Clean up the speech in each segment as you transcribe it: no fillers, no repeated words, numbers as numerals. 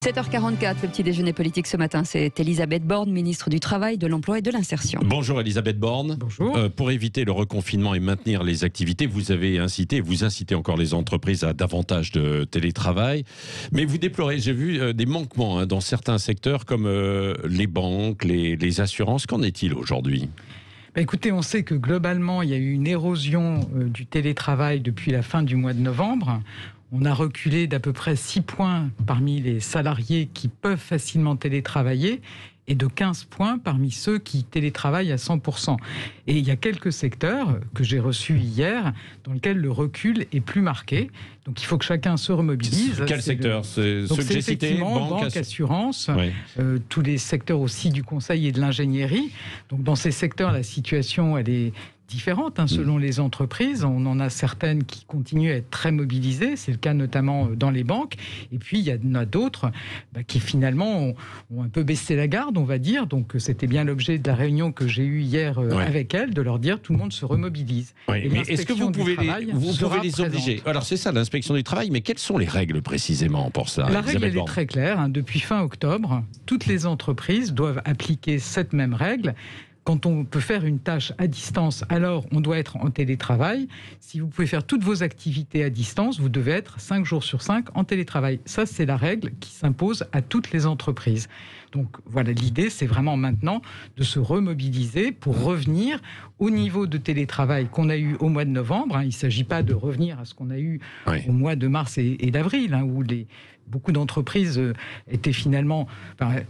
7h44, le petit déjeuner politique ce matin, c'est Elisabeth Borne, ministre du Travail, de l'Emploi et de l'Insertion. Bonjour Elisabeth Borne. Bonjour. Pour éviter le reconfinement et maintenir les activités, vous incitez encore les entreprises à davantage de télétravail. Mais vous déplorez, j'ai vu des manquements dans certains secteurs comme les banques, les assurances. Qu'en est-il aujourd'hui ? Écoutez, on sait que globalement, il y a eu une érosion du télétravail depuis la fin du mois de novembre. On a reculé d'à peu près 6 points parmi les salariés qui peuvent facilement télétravailler et de 15 points parmi ceux qui télétravaillent à 100%. Et il y a quelques secteurs que j'ai reçus hier dans lesquels le recul est plus marqué. Donc il faut que chacun se remobilise. Quel secteur ? C'est ceux que j'ai cités, banque, assurance, oui. Tous les secteurs aussi du conseil et de l'ingénierie. Donc dans ces secteurs, la situation, elle est différentes selon les entreprises. On en a certaines qui continuent à être très mobilisées, c'est le cas notamment dans les banques, et puis il y en a d'autres qui finalement ont un peu baissé la garde, on va dire. Donc c'était bien l'objet de la réunion que j'ai eue hier avec elles, de leur dire tout le monde se remobilise. Oui, mais est-ce que vous pouvez les obliger ? Alors c'est ça l'inspection du travail, mais quelles sont les règles précisément pour ça ? La règle elle est très claire, depuis fin octobre, toutes les entreprises doivent appliquer cette même règle. Quand on peut faire une tâche à distance, alors on doit être en télétravail. Si vous pouvez faire toutes vos activités à distance, vous devez être 5 jours sur 5 en télétravail. Ça, c'est la règle qui s'impose à toutes les entreprises. Donc voilà, l'idée, c'est vraiment maintenant de se remobiliser pour revenir au niveau de télétravail qu'on a eu au mois de novembre. Il ne s'agit pas de revenir à ce qu'on a eu au mois de mars et d'avril, où beaucoup d'entreprises étaient finalement...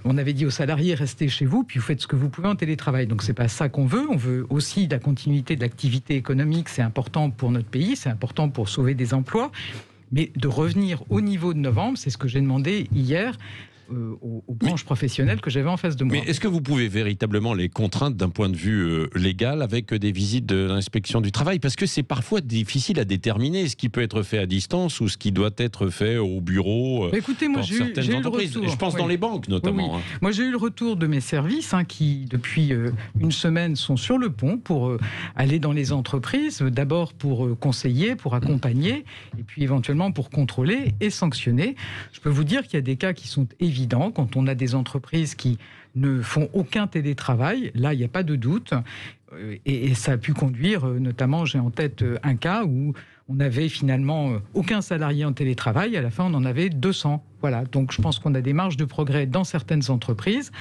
on avait dit aux salariés, restez chez vous, puis vous faites ce que vous pouvez en télétravail. Donc c'est pas ça qu'on veut. On veut aussi la continuité de l'activité économique. C'est important pour notre pays, c'est important pour sauver des emplois. Mais de revenir au niveau de novembre, c'est ce que j'ai demandé hier aux branches professionnelles que j'avais en face de moi. Mais est-ce que vous pouvez véritablement les contraindre d'un point de vue légal avec des visites de l'inspection du travail ? Parce que c'est parfois difficile à déterminer ce qui peut être fait à distance ou ce qui doit être fait au bureau. Écoutez, moi j'ai eu le retour. Je pense dans les banques notamment. Oui. Moi j'ai eu le retour de mes services qui depuis une semaine sont sur le pont pour aller dans les entreprises, d'abord pour conseiller, pour accompagner et puis éventuellement pour contrôler et sanctionner. Je peux vous dire qu'il y a des cas qui sont évidents quand on a des entreprises qui ne font aucun télétravail. Là, il n'y a pas de doute. Et ça a pu conduire, notamment, j'ai en tête un cas où on n'avait finalement aucun salarié en télétravail. À la fin, on en avait 200. Voilà. Donc, je pense qu'on a des marges de progrès dans certaines entreprises.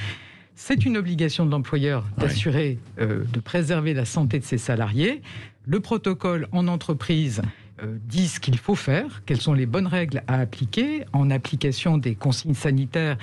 C'est une obligation de l'employeur d'assurer, de préserver la santé de ses salariés. Le protocole en entreprise dit ce qu'il faut faire, quelles sont les bonnes règles à appliquer en application des consignes sanitaires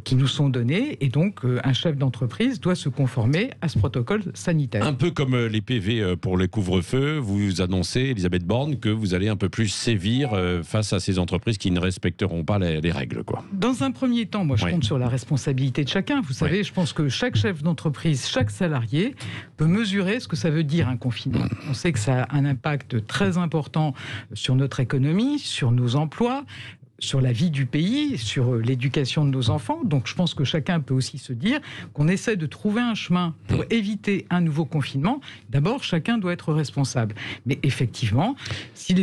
qui nous sont données. Et donc, un chef d'entreprise doit se conformer à ce protocole sanitaire. Un peu comme les PV pour les couvre-feux, vous annoncez, Elisabeth Borne, que vous allez un peu plus sévir face à ces entreprises qui ne respecteront pas les règles, quoi. Dans un premier temps, moi, je compte sur la responsabilité de chacun. Vous savez, je pense que chaque chef d'entreprise, chaque salarié peut mesurer ce que ça veut dire un confinement. On sait que ça a un impact très important sur notre économie, sur nos emplois, sur la vie du pays, sur l'éducation de nos enfants. Donc je pense que chacun peut aussi se dire qu'on essaie de trouver un chemin pour éviter un nouveau confinement. D'abord, chacun doit être responsable. Mais effectivement, si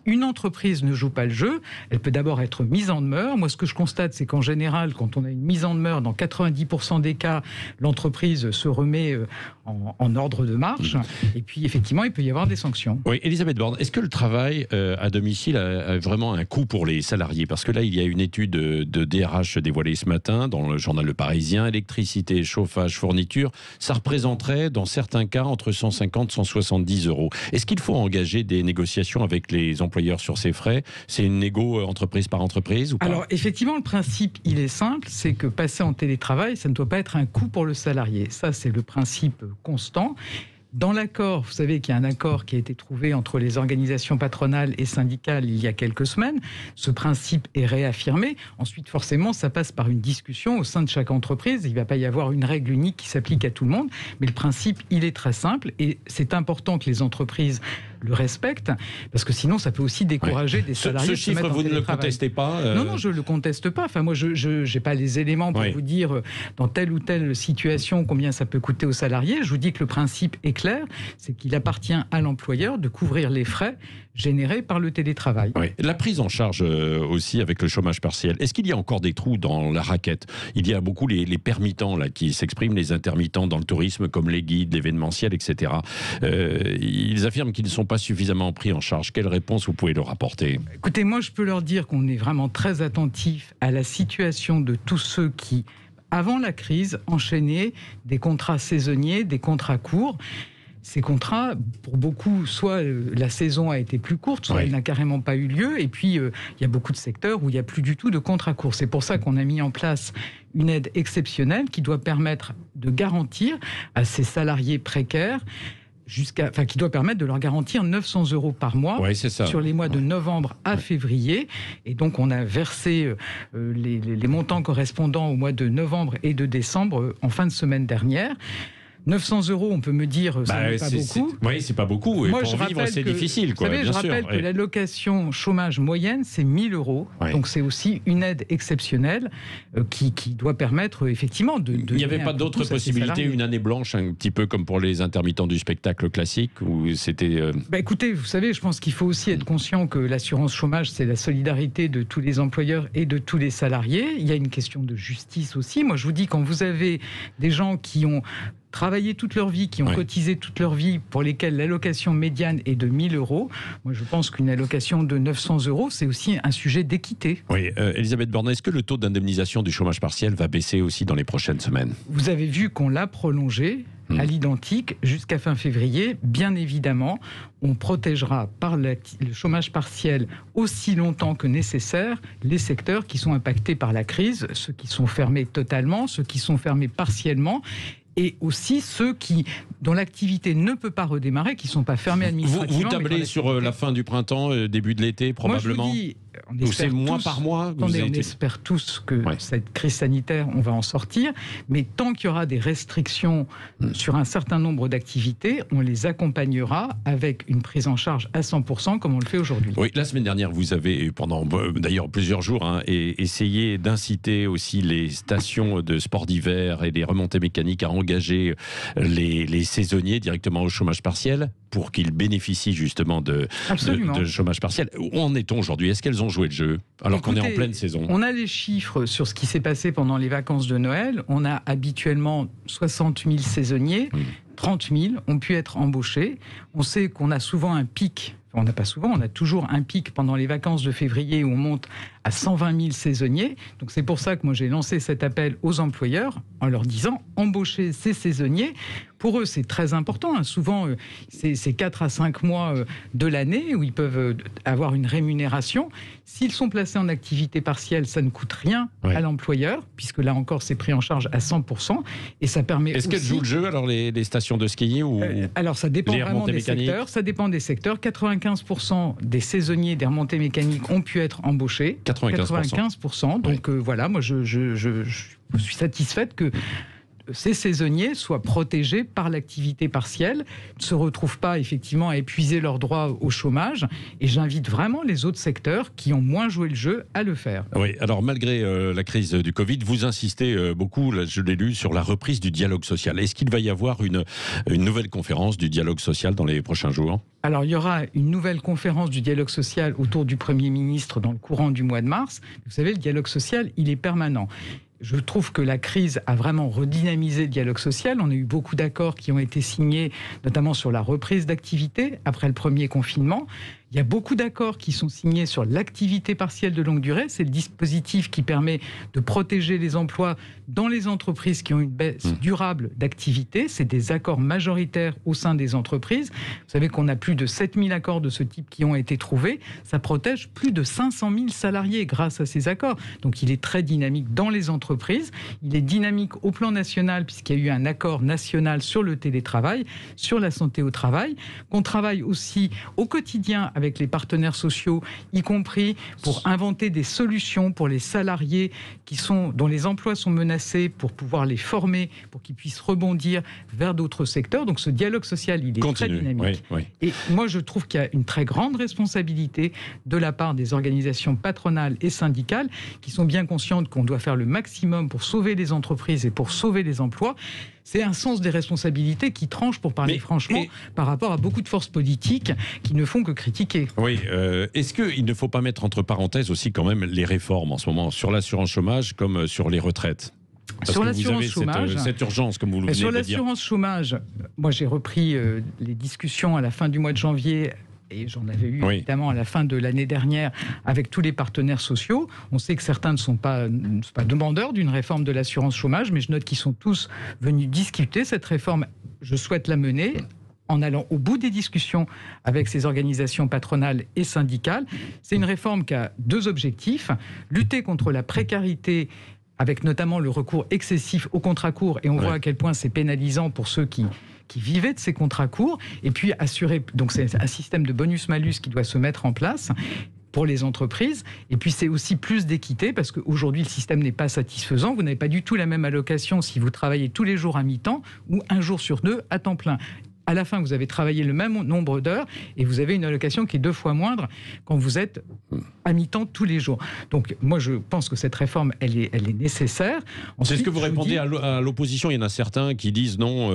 une entreprise ne joue pas le jeu, elle peut d'abord être mise en demeure. Moi, ce que je constate, c'est qu'en général, quand on a une mise en demeure, dans 90% des cas, l'entreprise se remet en ordre de marche. Et puis, effectivement, il peut y avoir des sanctions. Oui, Elisabeth Borne, est-ce que le travail à domicile a vraiment un coût pour les salariés? Parce que là, il y a une étude de DRH dévoilée ce matin dans le journal Le Parisien. Électricité, chauffage, fourniture, ça représenterait dans certains cas entre 150 et 170 euros. Est-ce qu'il faut engager des négociations avec les employeurs sur ces frais? C'est une négo entreprise par entreprise ou pas? Alors, effectivement, le principe, il est simple, c'est que passer en télétravail, ça ne doit pas être un coût pour le salarié. Ça, c'est le principe constant. Dans l'accord, vous savez qu'il y a un accord qui a été trouvé entre les organisations patronales et syndicales il y a quelques semaines. Ce principe est réaffirmé. Ensuite, forcément, ça passe par une discussion au sein de chaque entreprise. Il ne va pas y avoir une règle unique qui s'applique à tout le monde. Mais le principe, il est très simple. Et c'est important que les entreprises le respectent, parce que sinon ça peut aussi décourager des salariés. Ce chiffre, vous ne le contestez pas Non, je ne le conteste pas. Enfin, moi, je n'ai pas les éléments pour vous dire dans telle ou telle situation combien ça peut coûter aux salariés. Je vous dis que le principe est clair, c'est qu'il appartient à l'employeur de couvrir les frais générés par le télétravail. Oui. La prise en charge aussi avec le chômage partiel. Est-ce qu'il y a encore des trous dans la raquette? Il y a beaucoup les permittents là, qui s'expriment, les intermittents dans le tourisme, comme les guides, l'événementiel, etc. Ils affirment qu'ils ne sont pas suffisamment pris en charge. Quelle réponse vous pouvez leur apporter? Écoutez, moi je peux leur dire qu'on est vraiment très attentif à la situation de tous ceux qui, avant la crise, enchaînaient des contrats saisonniers, des contrats courts. Ces contrats, pour beaucoup, soit la saison a été plus courte, soit elle n'a carrément pas eu lieu. Et puis, il y a beaucoup de secteurs où il n'y a plus du tout de contrats courts. C'est pour ça qu'on a mis en place une aide exceptionnelle qui doit permettre de garantir à ces salariés précaires qui doit permettre de leur garantir 900 € par mois sur les mois de novembre à février. Et donc, on a versé les montants correspondants aux mois de novembre et de décembre en fin de semaine dernière. 900 €, on peut me dire, ça n'est pas beaucoup. Oui, c'est pas beaucoup. Et moi, pour vivre, c'est difficile. Vous savez, je rappelle que l'allocation chômage moyenne, c'est 1 000 €. Oui. Donc, c'est aussi une aide exceptionnelle qui doit permettre, effectivement, de... Il n'y avait pas d'autres possibilités, une année blanche, un petit peu comme pour les intermittents du spectacle classique, où c'était... Écoutez, vous savez, je pense qu'il faut aussi être conscient que l'assurance chômage, c'est la solidarité de tous les employeurs et de tous les salariés. Il y a une question de justice aussi. Moi, je vous dis, quand vous avez des gens qui ont travaillé toute leur vie, qui ont cotisé toute leur vie, pour lesquels l'allocation médiane est de 1 000 €. Moi, je pense qu'une allocation de 900 €, c'est aussi un sujet d'équité. Oui, Elisabeth Borne, est-ce que le taux d'indemnisation du chômage partiel va baisser aussi dans les prochaines semaines? Vous avez vu qu'on l'a prolongé à l'identique jusqu'à fin février. Bien évidemment, on protégera par le chômage partiel aussi longtemps que nécessaire les secteurs qui sont impactés par la crise, ceux qui sont fermés totalement, ceux qui sont fermés partiellement, et aussi ceux dont l'activité ne peut pas redémarrer, qui ne sont pas fermés administrativement. Vous tablez sur la fin du printemps, début de l'été, probablement? Moi, je vous dis, ou c'est mois par mois? Attendez, on espère tous que cette crise sanitaire, on va en sortir, mais tant qu'il y aura des restrictions sur un certain nombre d'activités, on les accompagnera avec une prise en charge à 100%, comme on le fait aujourd'hui. Oui, la semaine dernière, vous avez, pendant d'ailleurs plusieurs jours, essayé d'inciter aussi les stations de sport d'hiver et les remontées mécaniques à engager les saisonniers directement au chômage partiel pour qu'ils bénéficient justement de chômage partiel. Où en est-on aujourd'hui? Est-ce qu'elles ont joué le jeu alors qu'on est en pleine saison? On a les chiffres sur ce qui s'est passé pendant les vacances de Noël. On a habituellement 60 000 saisonniers, 30 000 ont pu être embauchés. On sait qu'on a souvent un pic. On n'a pas souvent, on a toujours un pic pendant les vacances de février où on monte à 120 000 saisonniers. Donc c'est pour ça que moi j'ai lancé cet appel aux employeurs en leur disant embaucher ces saisonniers. Pour eux, c'est très important. Souvent, c'est 4 à 5 mois de l'année où ils peuvent avoir une rémunération. S'ils sont placés en activité partielle, ça ne coûte rien à l'employeur, puisque là encore, c'est pris en charge à 100%. Et ça permet Est-ce qu'elles jouent le jeu, alors, les stations de ski ou alors, ça dépend vraiment des secteurs. Ça dépend des secteurs. 95% des saisonniers des remontées mécaniques ont pu être embauchés. 95%. Donc voilà, moi, je suis satisfaite que ces saisonniers soient protégés par l'activité partielle, ne se retrouvent pas effectivement à épuiser leurs droits au chômage. Et j'invite vraiment les autres secteurs qui ont moins joué le jeu à le faire. Oui, alors malgré la crise du Covid, vous insistez beaucoup, là, je l'ai lu, sur la reprise du dialogue social. Est-ce qu'il va y avoir une nouvelle conférence du dialogue social dans les prochains jours? Alors, il y aura une nouvelle conférence du dialogue social autour du Premier ministre dans le courant du mois de mars. Vous savez, le dialogue social, il est permanent. Je trouve que la crise a vraiment redynamisé le dialogue social. On a eu beaucoup d'accords qui ont été signés, notamment sur la reprise d'activité après le premier confinement. Il y a beaucoup d'accords qui sont signés sur l'activité partielle de longue durée. C'est le dispositif qui permet de protéger les emplois dans les entreprises qui ont une baisse durable d'activité. C'est des accords majoritaires au sein des entreprises. Vous savez qu'on a plus de 7000 accords de ce type qui ont été trouvés. Ça protège plus de 500 000 salariés grâce à ces accords. Donc il est très dynamique dans les entreprises. Il est dynamique au plan national puisqu'il y a eu un accord national sur le télétravail, sur la santé au travail, qu'on travaille aussi au quotidien avec les partenaires sociaux, y compris pour inventer des solutions pour les salariés dont les emplois sont menacés, pour pouvoir les former, pour qu'ils puissent rebondir vers d'autres secteurs. Donc ce dialogue social, il est très dynamique. Oui. Et moi, je trouve qu'il y a une très grande responsabilité de la part des organisations patronales et syndicales qui sont bien conscientes qu'on doit faire le maximum pour sauver les entreprises et pour sauver les emplois. C'est un sens des responsabilités qui tranche, pour parler franchement, par rapport à beaucoup de forces politiques qui ne font que critiquer. Oui, est-ce qu'il ne faut pas mettre entre parenthèses aussi quand même les réformes en ce moment, sur l'assurance chômage comme sur les retraites ? Parce sur que l'assurance chômage, cette urgence, comme vous le venez de dire. Sur l'assurance chômage, moi j'ai repris les discussions à la fin du mois de janvier. Et j'en avais eu évidemment à la fin de l'année dernière avec tous les partenaires sociaux. On sait que certains ne sont pas demandeurs d'une réforme de l'assurance chômage, mais je note qu'ils sont tous venus discuter cette réforme. Je souhaite la mener en allant au bout des discussions avec ces organisations patronales et syndicales. C'est une réforme qui a 2 objectifs. Lutter contre la précarité, avec notamment le recours excessif aux contrats courts, et on voit à quel point c'est pénalisant pour ceux qui vivaient de ces contrats courts, et puis assurer, donc c'est un système de bonus-malus qui doit se mettre en place pour les entreprises, et puis c'est aussi plus d'équité, parce qu'aujourd'hui le système n'est pas satisfaisant, vous n'avez pas du tout la même allocation si vous travaillez tous les jours à mi-temps, ou un jour sur 2 à temps plein. À la fin, vous avez travaillé le même nombre d'heures et vous avez une allocation qui est 2 fois moindre quand vous êtes à mi-temps tous les jours. Donc, moi, je pense que cette réforme, elle est nécessaire. C'est ce que vous répondez à l'opposition. Il y en a certains qui disent non,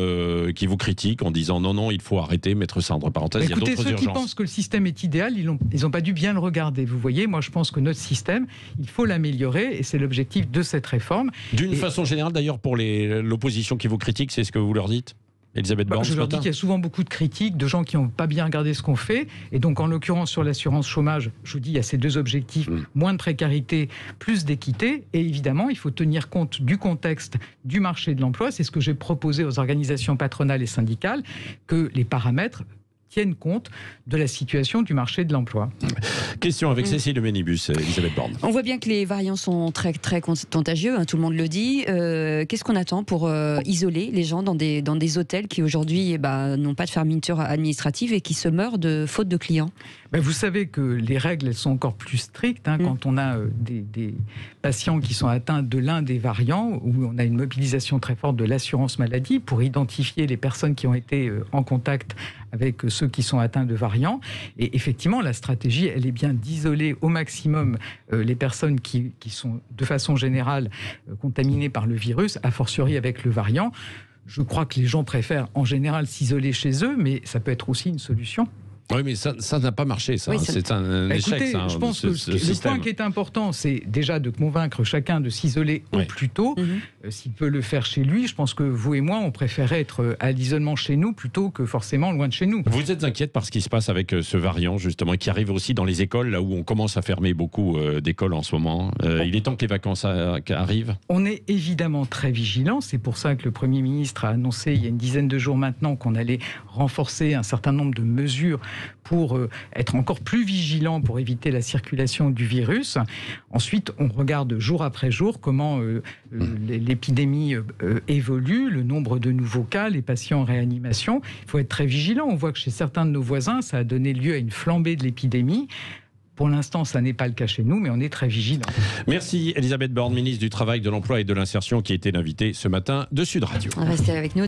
qui vous critiquent en disant non, il faut arrêter, mettre ça entre parenthèses. Écoutez, il y a d'autres urgences. Ceux qui pensent que le système est idéal, ils n'ont pas dû bien le regarder. Vous voyez, moi, je pense que notre système, il faut l'améliorer et c'est l'objectif de cette réforme. D'une façon générale, d'ailleurs, pour l'opposition qui vous critique, c'est ce que vous leur dites ? Elisabeth Borne, je leur dis qu'il y a souvent beaucoup de critiques, de gens qui n'ont pas bien regardé ce qu'on fait. Et donc, en l'occurrence, sur l'assurance chômage, je vous dis, il y a ces 2 objectifs, moins de précarité, plus d'équité. Et évidemment, il faut tenir compte du contexte du marché de l'emploi. C'est ce que j'ai proposé aux organisations patronales et syndicales, que les paramètres tiennent compte de la situation du marché de l'emploi. Question avec Cécile de Ménibus, Elisabeth Borne. On voit bien que les variants sont très, très contagieux, tout le monde le dit. Qu'est-ce qu'on attend pour isoler les gens dans des hôtels qui aujourd'hui n'ont pas de fermeture administrative et qui se meurent de faute de clients ? Vous savez que les règles, elles sont encore plus strictes quand on a des patients qui sont atteints de l'un des variants, où on a une mobilisation très forte de l'assurance maladie pour identifier les personnes qui ont été en contact avec ceux qui sont atteints de variants. Et effectivement, la stratégie, elle est bien d'isoler au maximum les personnes qui sont de façon générale contaminées par le virus, a fortiori avec le variant. Je crois que les gens préfèrent en général s'isoler chez eux, mais ça peut être aussi une solution. Oui, mais ça n'a pas marché, ça. C'est un échec, écoutez, ça. Je pense que le point qui est important, c'est déjà de convaincre chacun de s'isoler au plus tôt. S'il peut le faire chez lui, je pense que vous et moi, on préférait être à l'isolement chez nous plutôt que forcément loin de chez nous. Vous êtes inquiète par ce qui se passe avec ce variant, justement, qui arrive aussi dans les écoles, là où on commence à fermer beaucoup d'écoles en ce moment. Il est temps que les vacances arrivent. On est évidemment très vigilants. C'est pour ça que le Premier ministre a annoncé il y a une dizaine de jours maintenant qu'on allait renforcer un certain nombre de mesures pour être encore plus vigilant pour éviter la circulation du virus. Ensuite, on regarde jour après jour comment l'épidémie évolue, le nombre de nouveaux cas, les patients en réanimation. Il faut être très vigilant. On voit que chez certains de nos voisins, ça a donné lieu à une flambée de l'épidémie. Pour l'instant, ça n'est pas le cas chez nous, mais on est très vigilants. Merci Elisabeth Borne, ministre du Travail, de l'Emploi et de l'Insertion, qui était l'invitée ce matin de Sud Radio. Restez avec nous.